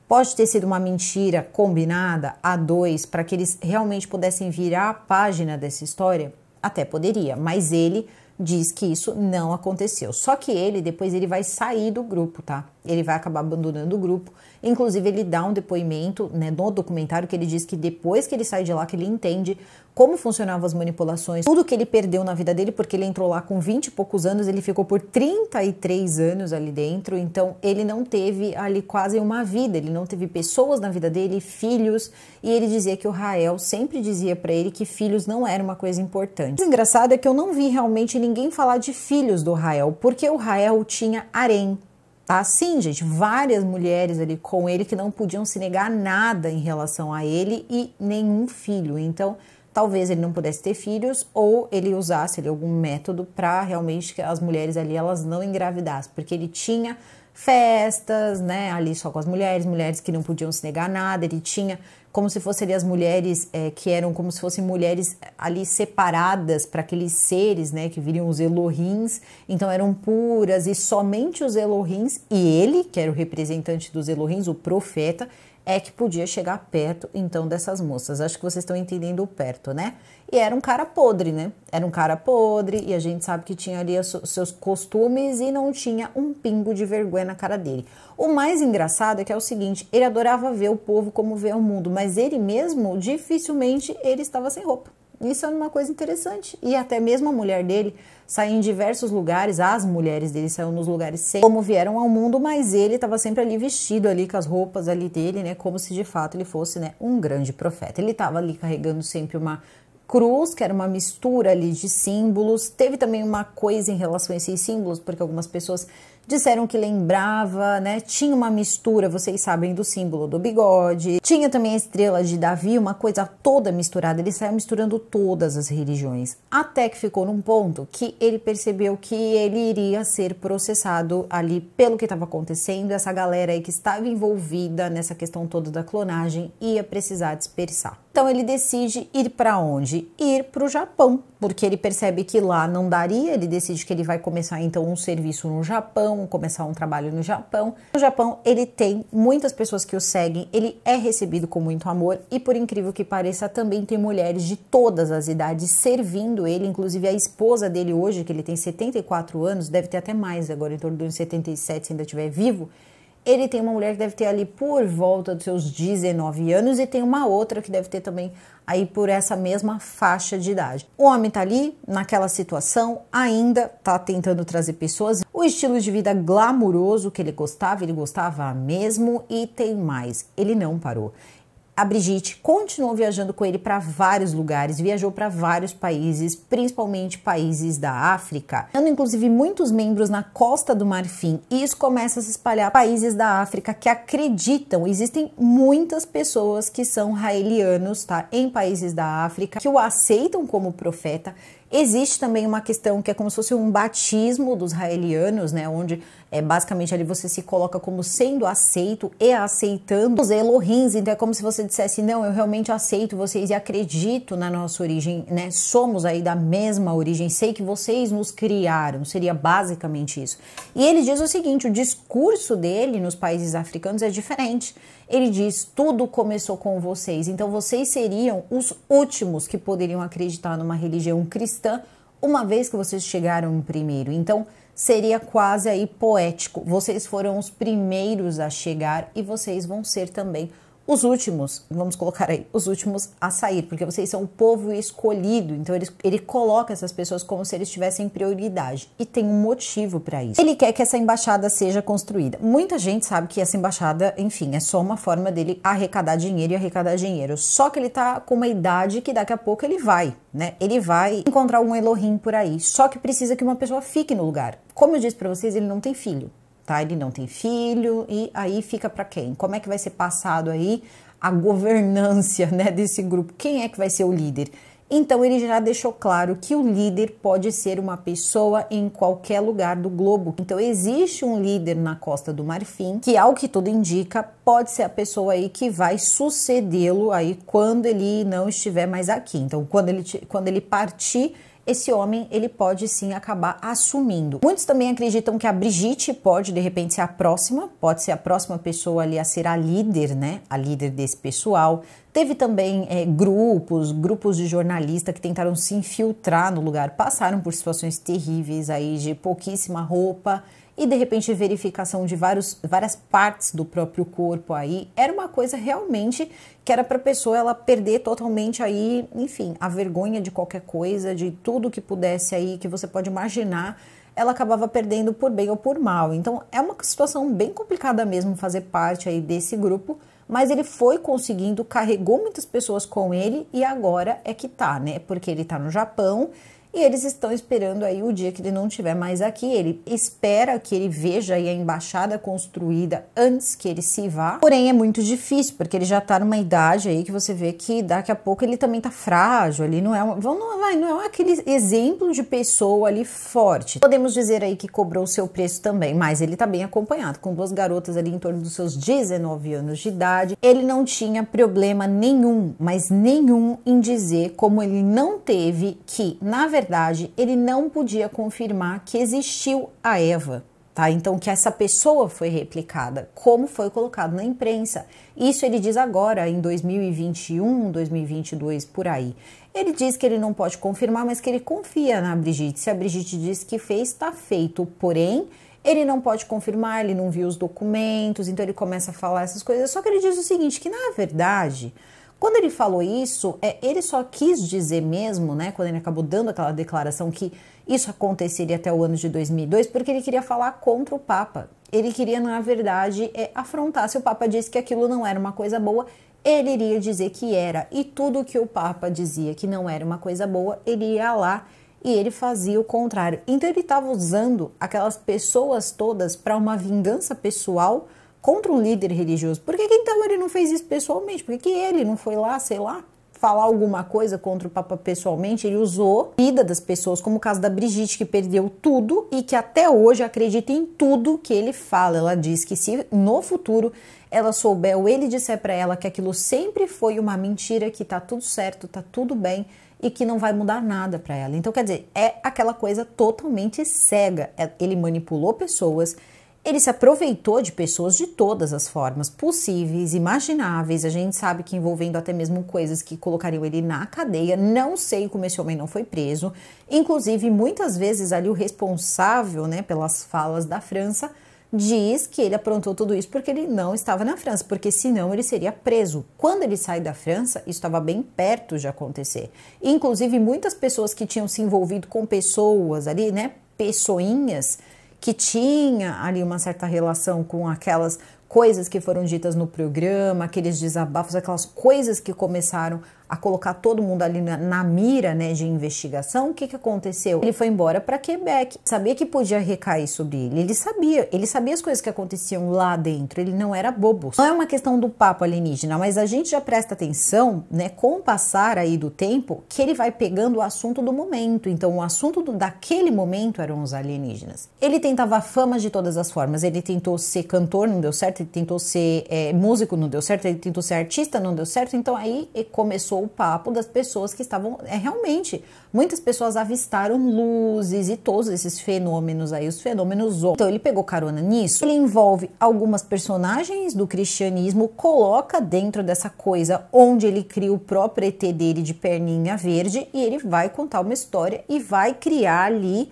Pode ter sido uma mentira combinada a dois para que eles realmente pudessem virar a página dessa história? Até poderia, mas ele diz que isso não aconteceu. Só que ele, depois ele vai sair do grupo, tá? Ele vai acabar abandonando o grupo. Inclusive, ele dá um depoimento, né, no documentário que ele diz que depois que ele sai de lá, que ele entende como funcionavam as manipulações, tudo que ele perdeu na vida dele, porque ele entrou lá com 20 e poucos anos, ele ficou por 33 anos ali dentro, então ele não teve ali quase uma vida, ele não teve pessoas na vida dele, filhos, e ele dizia que o Rael sempre dizia pra ele que filhos não era uma coisa importante. O engraçado é que eu não vi realmente ninguém falar de filhos do Rael, porque o Rael tinha harém. Tá? Sim, gente, várias mulheres ali com ele que não podiam se negar nada em relação a ele e nenhum filho. Então, talvez ele não pudesse ter filhos ou ele usasse ali, algum método para realmente que as mulheres ali elas não engravidassem, porque ele tinha festas, né, ali só com as mulheres que não podiam se negar nada, ele tinha como se fossem ali as mulheres que eram como se fossem mulheres ali separadas para aqueles seres, né, que viriam os Elohims, então eram puras e somente os Elohims e ele, que era o representante dos Elohims, o profeta, é que podia chegar perto, então, dessas moças. Acho que vocês estão entendendo o perto, né? E era um cara podre, né? Era um cara podre e a gente sabe que tinha ali seus costumes e não tinha um pingo de vergonha na cara dele. O mais engraçado é que é o seguinte, ele adorava ver o povo como vê o mundo, mas ele mesmo, dificilmente, ele estava sem roupa. Isso é uma coisa interessante. E até mesmo a mulher dele saiu em diversos lugares, as mulheres dele saíram nos lugares sem como vieram ao mundo, mas ele estava sempre ali vestido ali com as roupas ali dele, né, como se de fato ele fosse, né, um grande profeta. Ele estava ali carregando sempre uma cruz, que era uma mistura ali de símbolos. Teve também uma coisa em relação a esses símbolos, porque algumas pessoas disseram que lembrava, né? Tinha uma mistura, vocês sabem, do símbolo do bigode. Tinha também a estrela de Davi, uma coisa toda misturada. Ele saiu misturando todas as religiões. Até que ficou num ponto que ele percebeu que ele iria ser processado ali pelo que estava acontecendo. Essa galera aí que estava envolvida nessa questão toda da clonagem ia precisar dispersar. Então ele decide ir para onde? Ir para o Japão, porque ele percebe que lá não daria, ele decide que ele vai começar então um serviço no Japão, começar um trabalho no Japão. No Japão ele tem muitas pessoas que o seguem, ele é recebido com muito amor e por incrível que pareça também tem mulheres de todas as idades servindo ele, inclusive a esposa dele hoje, que ele tem 74 anos, deve ter até mais agora, em torno de 77 se ainda estiver vivo. Ele tem uma mulher que deve ter ali por volta dos seus 19 anos e tem uma outra que deve ter também aí por essa mesma faixa de idade. O homem tá ali naquela situação, ainda tá tentando trazer pessoas, o estilo de vida glamuroso que ele gostava mesmo e tem mais, ele não parou. A Brigitte continuou viajando com ele para vários lugares, viajou para vários países, principalmente países da África, dando inclusive muitos membros na Costa do Marfim. E isso começa a se espalhar para países da África que acreditam, existem muitas pessoas que são raelianos, tá, em países da África, que o aceitam como profeta. Existe também uma questão que é como se fosse um batismo dos raelianos, né, onde basicamente ali você se coloca como sendo aceito e aceitando os Elohims, então é como se você dissesse, não, eu realmente aceito vocês e acredito na nossa origem, né, somos aí da mesma origem, sei que vocês nos criaram, seria basicamente isso. E ele diz o seguinte, o discurso dele nos países africanos é diferente. Ele diz, tudo começou com vocês, então vocês seriam os últimos que poderiam acreditar numa religião cristã, uma vez que vocês chegaram primeiro. Então, seria quase aí poético. Vocês foram os primeiros a chegar e vocês vão ser também os últimos, vamos colocar aí, os últimos a sair, porque vocês são o povo escolhido. Então ele coloca essas pessoas como se eles tivessem prioridade e tem um motivo para isso. Ele quer que essa embaixada seja construída. Muita gente sabe que essa embaixada, enfim, é só uma forma dele arrecadar dinheiro e arrecadar dinheiro. Só que ele tá com uma idade que daqui a pouco ele vai, né? Ele vai encontrar um Elohim por aí. Só que precisa que uma pessoa fique no lugar. Como eu disse para vocês, ele não tem filho. Tá? Ele não tem filho e aí fica para quem? Como é que vai ser passado aí a governância, né, desse grupo? Quem é que vai ser o líder? Então ele já deixou claro que o líder pode ser uma pessoa em qualquer lugar do globo. Então existe um líder na Costa do Marfim que, ao que tudo indica, pode ser a pessoa aí que vai sucedê-lo aí quando ele não estiver mais aqui. Então quando ele partir, esse homem, ele pode sim acabar assumindo. Muitos também acreditam que a Brigitte pode, de repente, ser a próxima, pode ser a próxima pessoa ali a ser a líder, né? A líder desse pessoal. Teve também grupos de jornalistas que tentaram se infiltrar no lugar, passaram por situações terríveis aí de pouquíssima roupa e de repente verificação de várias partes do próprio corpo aí. Era uma coisa realmente que era para a pessoa ela perder totalmente aí, enfim, a vergonha de qualquer coisa, de tudo que pudesse aí, que você pode imaginar, ela acabava perdendo por bem ou por mal. Então é uma situação bem complicada mesmo fazer parte aí desse grupo, mas ele foi conseguindo, carregou muitas pessoas com ele e agora é que tá, né? Porque ele tá no Japão e eles estão esperando aí o dia que ele não estiver mais aqui. Ele espera que ele veja aí a embaixada construída antes que ele se vá. Porém, é muito difícil, porque ele já tá numa idade aí que você vê que daqui a pouco ele também tá frágil. Ele não é aquele exemplo de pessoa ali forte. Podemos dizer aí que cobrou o seu preço também, mas ele tá bem acompanhado, com duas garotas ali em torno dos seus 19 anos de idade. Ele não tinha problema nenhum, mas nenhum em dizer, como ele não teve, que, na verdade, ele não podia confirmar que existiu a Eva, tá? Então, que essa pessoa foi replicada, como foi colocado na imprensa. Isso ele diz agora, em 2021, 2022, por aí. Ele diz que ele não pode confirmar, mas que ele confia na Brigitte. Se a Brigitte diz que fez, está feito. Porém, ele não pode confirmar, ele não viu os documentos, então ele começa a falar essas coisas. Só que ele diz o seguinte, que na verdade, Quando ele falou isso, ele só quis dizer mesmo, né, quando ele acabou dando aquela declaração que isso aconteceria até o ano de 2002, porque ele queria falar contra o Papa. Ele queria, na verdade, afrontar. Se o Papa disse que aquilo não era uma coisa boa, ele iria dizer que era. E tudo que o Papa dizia que não era uma coisa boa, ele ia lá e ele fazia o contrário. Então ele estava usando aquelas pessoas todas para uma vingança pessoal contra um líder religioso. Por que então ele não fez isso pessoalmente? Por que ele não foi lá, sei lá, falar alguma coisa contra o Papa pessoalmente? Ele usou a vida das pessoas, como o caso da Brigitte, que perdeu tudo e que até hoje acredita em tudo que ele fala. Ela diz que se no futuro ela souber ou ele disser para ela que aquilo sempre foi uma mentira, que tá tudo certo, tá tudo bem e que não vai mudar nada para ela. Então, quer dizer, é aquela coisa totalmente cega. Ele manipulou pessoas, ele se aproveitou de pessoas de todas as formas possíveis, imagináveis. A gente sabe que envolvendo até mesmo coisas que colocariam ele na cadeia. Não sei como esse homem não foi preso. Inclusive, muitas vezes ali o responsável, né, pelas falas da França diz que ele aprontou tudo isso porque ele não estava na França, porque senão ele seria preso. Quando ele sai da França, isso estava bem perto de acontecer. Inclusive, muitas pessoas que tinham se envolvido com pessoas ali, né, pessoinhas, que tinha ali uma certa relação com aquelas coisas que foram ditas no programa, aqueles desabafos, aquelas coisas que começaram a colocar todo mundo ali na mira, né, de investigação. O que aconteceu? Ele foi embora para Quebec, sabia que podia recair sobre ele, ele sabia as coisas que aconteciam lá dentro, ele não era bobo. Não é uma questão do papo alienígena, mas a gente já presta atenção, né, com o passar aí do tempo, que ele vai pegando o assunto do momento. Então o assunto daquele momento eram os alienígenas. Ele tentava a fama de todas as formas, ele tentou ser cantor, não deu certo, ele tentou ser músico, não deu certo, ele tentou ser artista, não deu certo. Então aí começou o papo das pessoas que estavam, realmente, muitas pessoas avistaram luzes e todos esses fenômenos aí, os fenômenos. Então ele pegou carona nisso, ele envolve algumas personagens do cristianismo, coloca dentro dessa coisa onde ele cria o próprio ET dele de perninha verde e ele vai contar uma história e vai criar ali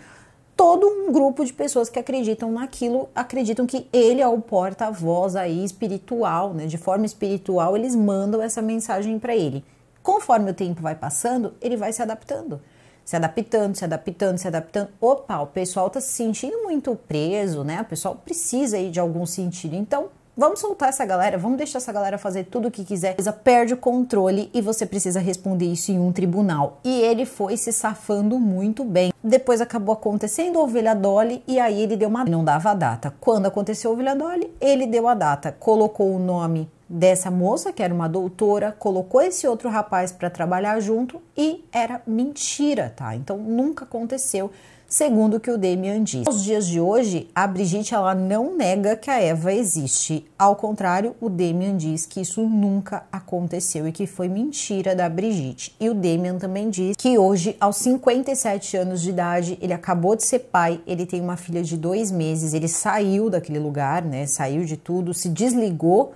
todo um grupo de pessoas que acreditam naquilo, acreditam que ele é o porta-voz aí espiritual, né? De forma espiritual eles mandam essa mensagem para ele. Conforme o tempo vai passando, ele vai se adaptando. Se adaptando, se adaptando, se adaptando. Opa, o pessoal tá se sentindo muito preso, né? O pessoal precisa aí de algum sentido. Então, vamos soltar essa galera, vamos deixar essa galera fazer tudo o que quiser. Perde o controle e você precisa responder isso em um tribunal. E ele foi se safando muito bem. Depois acabou acontecendo a Ovelha Dolly e aí ele deu uma... Não dava a data. Quando aconteceu a Ovelha Dolly, ele deu a data. Colocou o nome dessa moça, que era uma doutora, colocou esse outro rapaz para trabalhar junto e era mentira, tá? Então nunca aconteceu, segundo o que o Damian diz. Nos dias de hoje, a Brigitte ela não nega que a Eva existe. Ao contrário, o Damian diz que isso nunca aconteceu e que foi mentira da Brigitte. E o Damian também diz que hoje, aos 57 anos de idade, ele acabou de ser pai, ele tem uma filha de 2 meses, ele saiu daquele lugar, né? Saiu de tudo, se desligou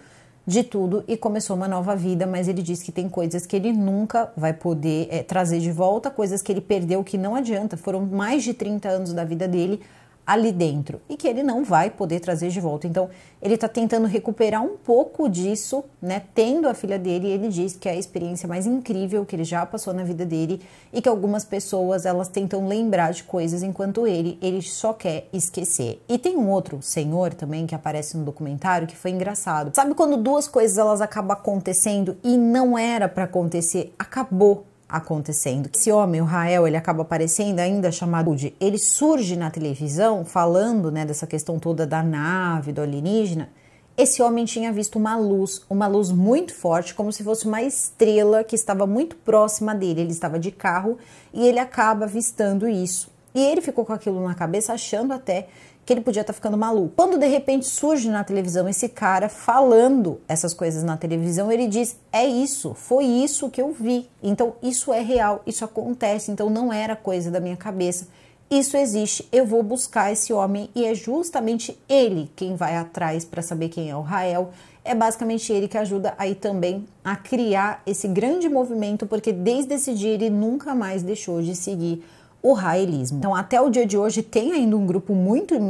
de tudo e começou uma nova vida, mas ele diz que tem coisas que ele nunca vai poder trazer de volta, coisas que ele perdeu que não adianta, foram mais de 30 anos da vida dele ali dentro e que ele não vai poder trazer de volta. Então ele tá tentando recuperar um pouco disso, né, tendo a filha dele, e ele diz que é a experiência mais incrível que ele já passou na vida dele e que algumas pessoas elas tentam lembrar de coisas enquanto ele só quer esquecer. E tem um outro senhor também que aparece no documentário que foi engraçado. Sabe quando duas coisas elas acabam acontecendo e não era para acontecer, acabou acontecendo. Esse homem, o Rael, ele acaba aparecendo ainda chamado Woody. Ele surge na televisão falando, né, dessa questão toda da nave, do alienígena. Esse homem tinha visto uma luz muito forte, como se fosse uma estrela que estava muito próxima dele. Ele estava de carro e ele acaba avistando isso. E ele ficou com aquilo na cabeça, achando até que ele podia estar ficando maluco. Quando de repente surge na televisão esse cara falando essas coisas na televisão, ele diz, é isso, foi isso que eu vi. Então isso é real, isso acontece, então não era coisa da minha cabeça. Isso existe, eu vou buscar esse homem e é justamente ele quem vai atrás para saber quem é o Rael. É basicamente ele que ajuda aí também a criar esse grande movimento, porque desde esse dia ele nunca mais deixou de seguir o raelismo. Então até o dia de hoje tem ainda um grupo muito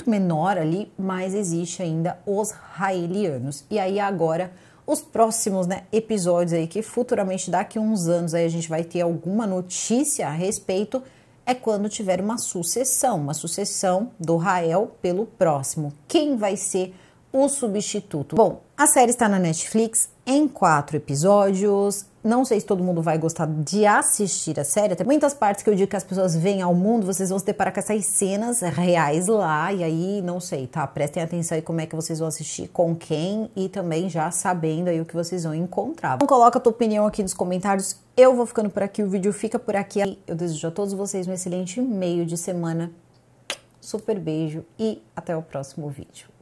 menor ali, mas existe ainda os raelianos. E aí agora os próximos, né, episódios aí, que futuramente daqui a uns anos aí a gente vai ter alguma notícia a respeito, é quando tiver uma sucessão do Rael pelo próximo. Quem vai ser o substituto? Bom, a série está na Netflix em 4 episódios. Não sei se todo mundo vai gostar de assistir a série. Tem muitas partes que eu digo que as pessoas vêm ao mundo, vocês vão se deparar com essas cenas reais lá, e aí, não sei, tá? Prestem atenção aí como é que vocês vão assistir, com quem, e também já sabendo aí o que vocês vão encontrar. Então coloca a tua opinião aqui nos comentários. Eu vou ficando por aqui, o vídeo fica por aqui. Eu desejo a todos vocês um excelente meio de semana. Super beijo e até o próximo vídeo.